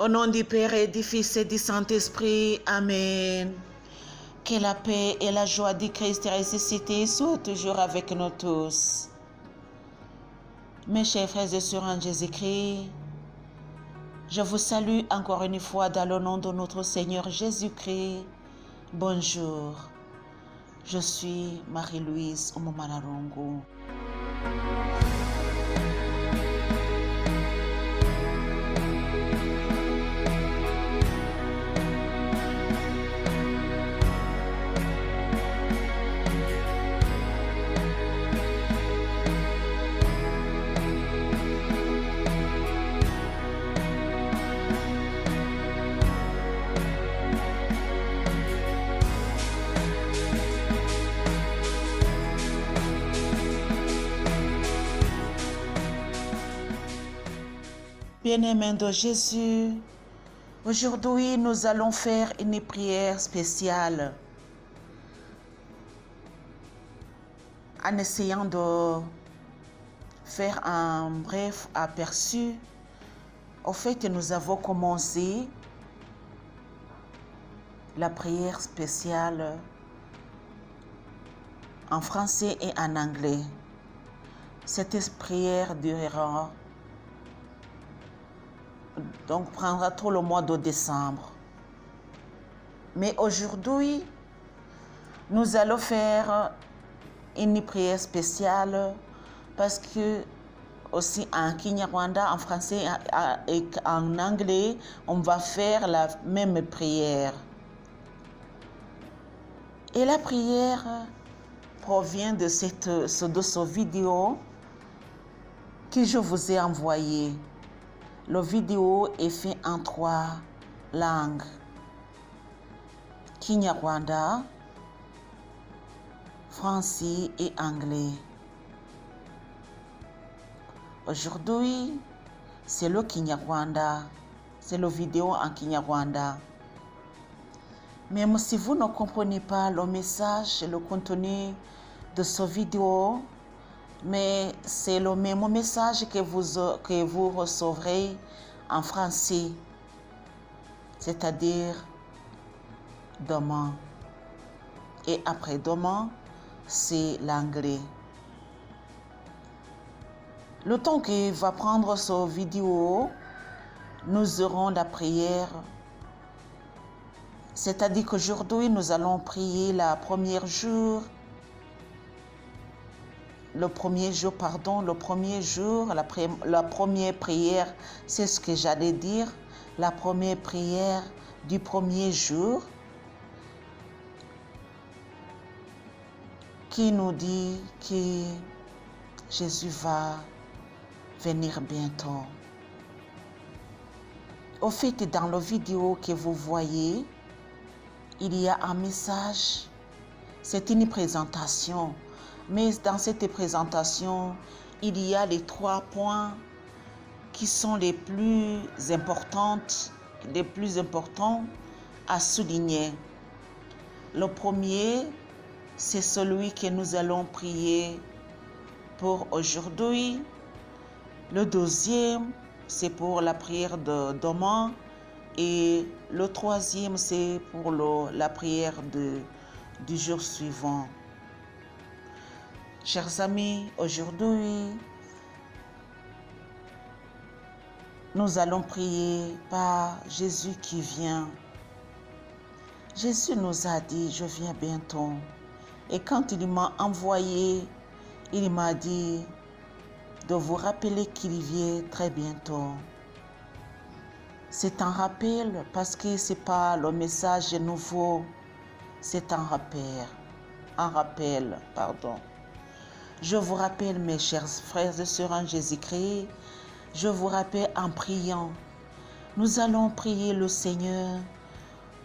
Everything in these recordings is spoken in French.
Au nom du Père et du Fils et du Saint-Esprit. Amen. Que la paix et la joie du Christ ressuscité soient toujours avec nous tous. Mes chers frères et sœurs en Jésus-Christ, je vous salue encore une fois dans le nom de notre Seigneur Jésus-Christ. Bonjour, je suis Marie-Louise Omomalarongo. Bien-aimés de Jésus, aujourd'hui nous allons faire une prière spéciale en essayant de faire un bref aperçu. Au fait, nous avons commencé la prière spéciale en français et en anglais. Cette prière durera donc prendra tout le mois de décembre. Mais aujourd'hui, nous allons faire une prière spéciale parce que aussi en Kinyarwanda, en français et en anglais, on va faire la même prière. Et la prière provient de cette vidéo que je vous ai envoyée. La vidéo est faite en 3 langues. Kinyarwanda, français et anglais. Aujourd'hui, c'est le Kinyarwanda. C'est la vidéo en Kinyarwanda. Même si vous ne comprenez pas le message et le contenu de cette vidéo, mais c'est le même message que vous recevrez en français, c'est-à-dire demain. Et après-demain, c'est l'anglais. Le temps que va prendre cette vidéo, nous aurons la prière. C'est-à-dire qu'aujourd'hui, nous allons prier le premier jour, la première prière, c'est ce que j'allais dire, la première prière du premier jour qui nous dit que Jésus va venir bientôt. Au fait, dans la vidéo que vous voyez, il y a un message, c'est une présentation. Mais dans cette présentation, il y a les 3 points qui sont les plus importants à souligner. Le premier, c'est celui que nous allons prier pour aujourd'hui. Le deuxième, c'est pour la prière de demain. Et le troisième, c'est pour la prière du jour suivant. Chers amis, aujourd'hui, nous allons prier par Jésus qui vient. Jésus nous a dit, je viens bientôt. Et quand il m'a envoyé, il m'a dit de vous rappeler qu'il vient très bientôt. C'est un rappel parce que ce n'est pas le message nouveau, c'est un rappel. Je vous rappelle, mes chers frères et sœurs en Jésus-Christ, je vous rappelle en priant. Nous allons prier le Seigneur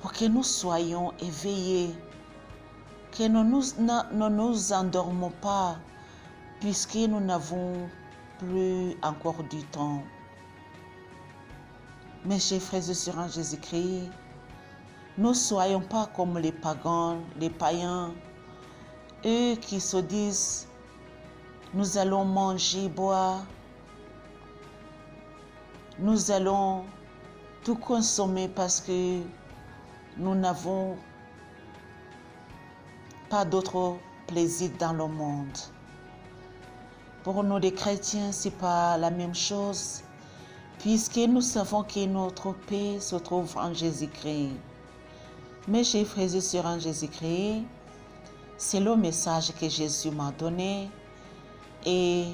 pour que nous soyons éveillés, que nous ne nous endormons pas, puisque nous n'avons plus encore du temps. Mes chers frères et sœurs en Jésus-Christ, ne soyons pas comme les pagans, les païens, eux qui se disent nous allons manger, boire, nous allons tout consommer parce que nous n'avons pas d'autre plaisir dans le monde. Pour nous, les chrétiens, ce n'est pas la même chose, puisque nous savons que notre paix se trouve en Jésus-Christ. Mes chers frères et sœurs en Jésus-Christ, c'est le message que Jésus m'a donné et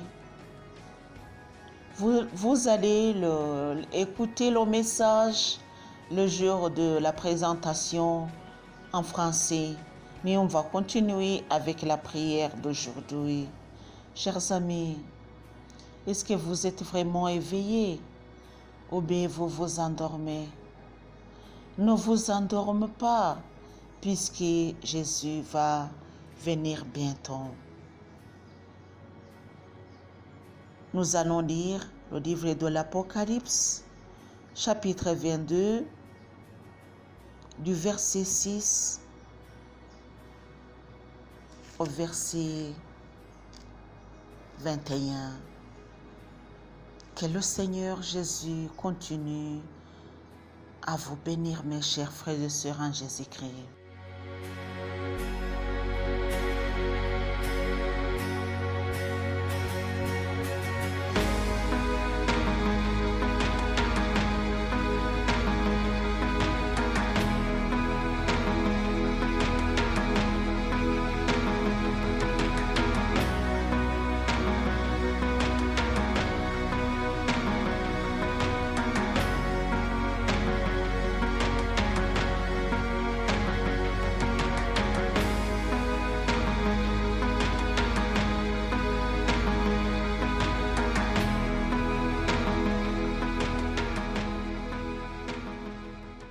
vous allez écouter le message le jour de la présentation en français, mais on va continuer avec la prière d'aujourd'hui. Chers amis, est-ce que vous êtes vraiment éveillés ou bien vous vous endormez? Ne vous endormez pas, puisque Jésus va venir bientôt. Nous allons lire le livre de l'Apocalypse, chapitre 22, du verset 6 au verset 21. Que le Seigneur Jésus continue à vous bénir, mes chers frères et sœurs en Jésus-Christ.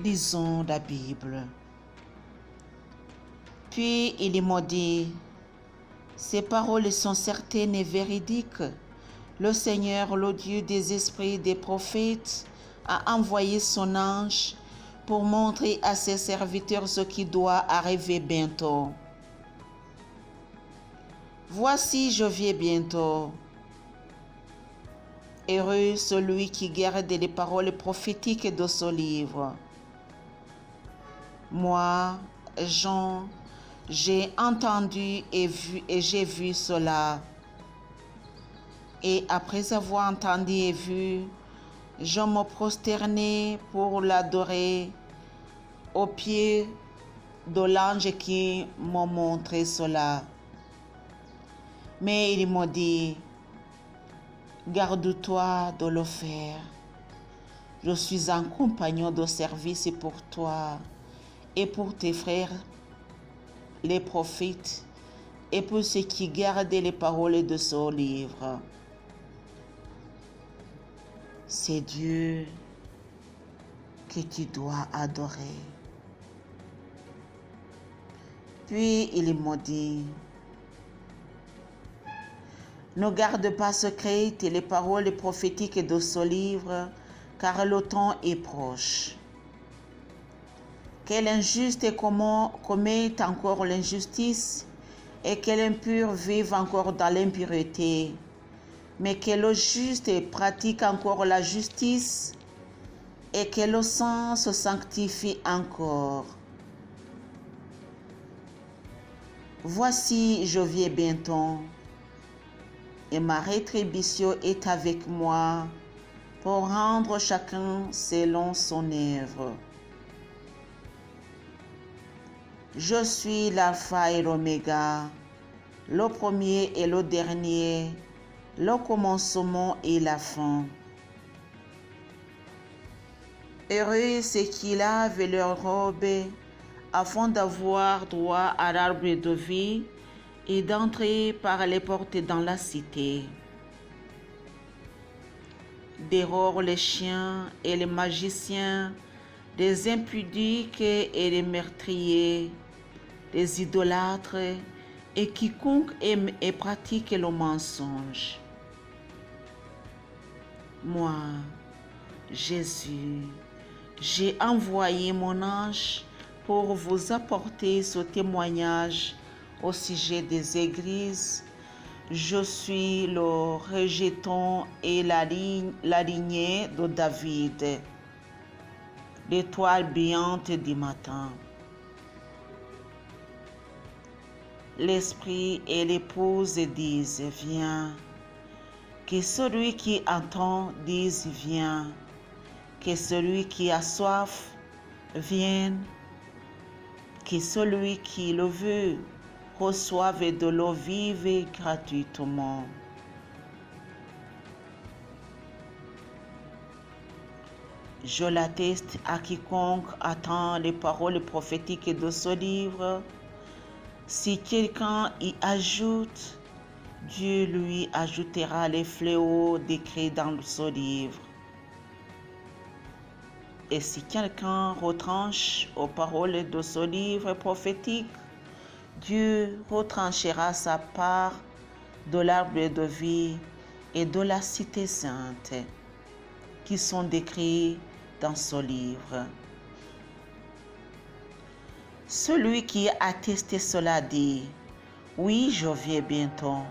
Lisons la Bible. Puis il m'a dit, ces paroles sont certaines et véridiques. Le Seigneur, le Dieu des esprits des prophètes, a envoyé son ange pour montrer à ses serviteurs ce qui doit arriver bientôt. Voici, je viens bientôt. Heureux celui qui garde les paroles prophétiques de ce livre. Moi, Jean, j'ai entendu et j'ai vu cela. Et après avoir entendu et vu, je me prosternai pour l'adorer aux pieds de l'ange qui m'a montré cela. Mais il m'a dit, garde-toi de le faire. Je suis un compagnon de service pour toi et pour tes frères, les prophètes, et pour ceux qui gardent les paroles de ce livre. C'est Dieu que tu dois adorer. Puis il m'a dit, ne garde pas secrètes les paroles prophétiques de ce livre, car le temps est proche. Que l'injuste commette encore l'injustice et que l'impur vive encore dans l'impureté, mais que le juste pratique encore la justice et que le sang se sanctifie encore. Voici, je viens bientôt, et ma rétribution est avec moi pour rendre chacun selon son œuvre. Je suis l'alpha et l'oméga, le premier et le dernier, le commencement et la fin. Heureux ceux qui lavent leurs robes afin d'avoir droit à l'arbre de vie et d'entrer par les portes dans la cité. Dehors les chiens et les magiciens, les impudiques et les meurtriers, les idolâtres et quiconque aime et pratique le mensonge. Moi, Jésus, j'ai envoyé mon ange pour vous apporter ce témoignage au sujet des églises. Je suis le rejeton et la lignée de David. l'étoile brillante du matin. L'esprit et l'épouse disent, viens. Que celui qui entend dise, viens. Que celui qui a soif vienne. Que celui qui le veut reçoive de l'eau vive gratuitement. Je l'atteste à quiconque attend les paroles prophétiques de ce livre. Si quelqu'un y ajoute, Dieu lui ajoutera les fléaux décrits dans ce livre. Et si quelqu'un retranche aux paroles de ce livre prophétique, Dieu retranchera sa part de l'arbre de vie et de la cité sainte qui sont décrits dans ce livre. Celui qui a attesté cela dit, oui, je viens bientôt.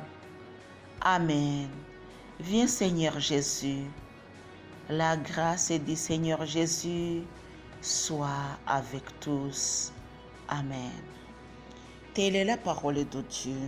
Amen. Viens Seigneur Jésus. La grâce du Seigneur Jésus soit avec tous. Amen. Telle est la parole de Dieu.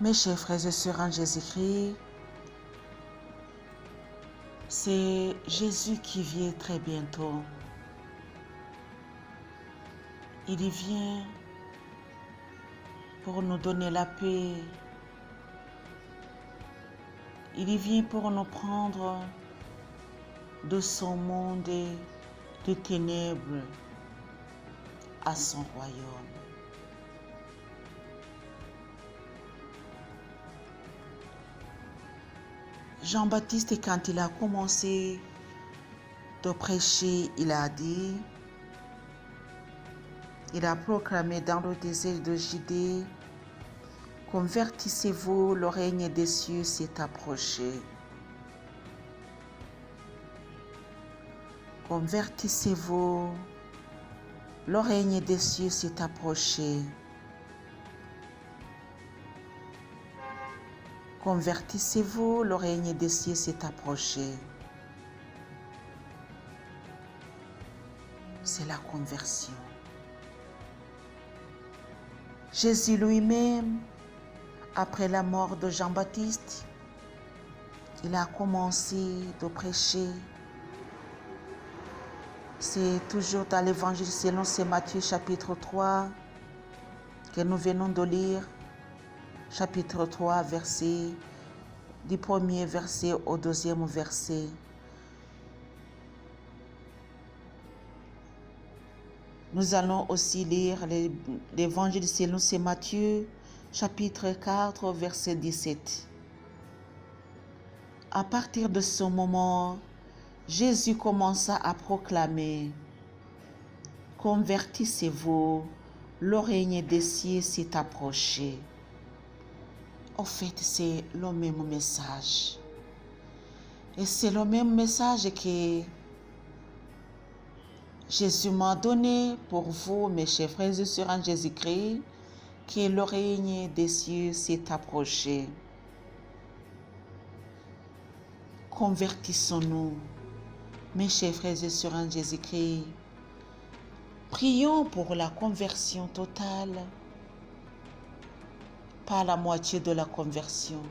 Mes chers frères et sœurs en Jésus-Christ, c'est Jésus qui vient très bientôt. Il y vient pour nous donner la paix. Il y vient pour nous prendre de son monde de ténèbres à son royaume. Jean-Baptiste, quand il a commencé de prêcher, il a dit, il a proclamé dans le désert de Judée, convertissez-vous, le règne des cieux s'est approché. Convertissez-vous, le règne des cieux s'est approché. Convertissez-vous, le règne des cieux s'est approché. C'est la conversion. Jésus lui-même, après la mort de Jean-Baptiste, il a commencé de prêcher. C'est toujours dans l'évangile selon saint Matthieu chapitre 3 que nous venons de lire. Chapitre 3, verset, du premier verset au deuxième verset. Nous allons aussi lire l'évangile selon saint Matthieu, chapitre 4, verset 17. À partir de ce moment, Jésus commença à proclamer, « Convertissez-vous, le règne des cieux s'est approché. » En fait, c'est le même message. Et c'est le même message que Jésus m'a donné pour vous, mes chers frères et sœurs en Jésus-Christ, que le règne des cieux s'est approché. Convertissons-nous, mes chers frères et sœurs en Jésus-Christ. Prions pour la conversion totale. Pas la moitié de la conversion,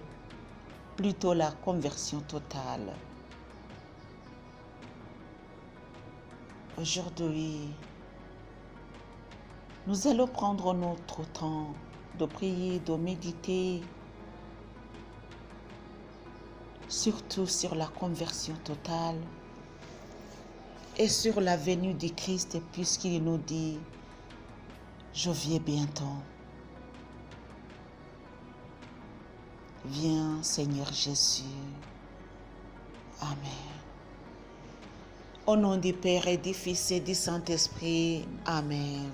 plutôt la conversion totale. Aujourd'hui, nous allons prendre notre temps de prier, de méditer, surtout sur la conversion totale et sur la venue du Christ, puisqu'il nous dit « Je viens bientôt ». Viens, Seigneur Jésus. Amen. Au nom du Père et du Fils et du Saint-Esprit. Amen.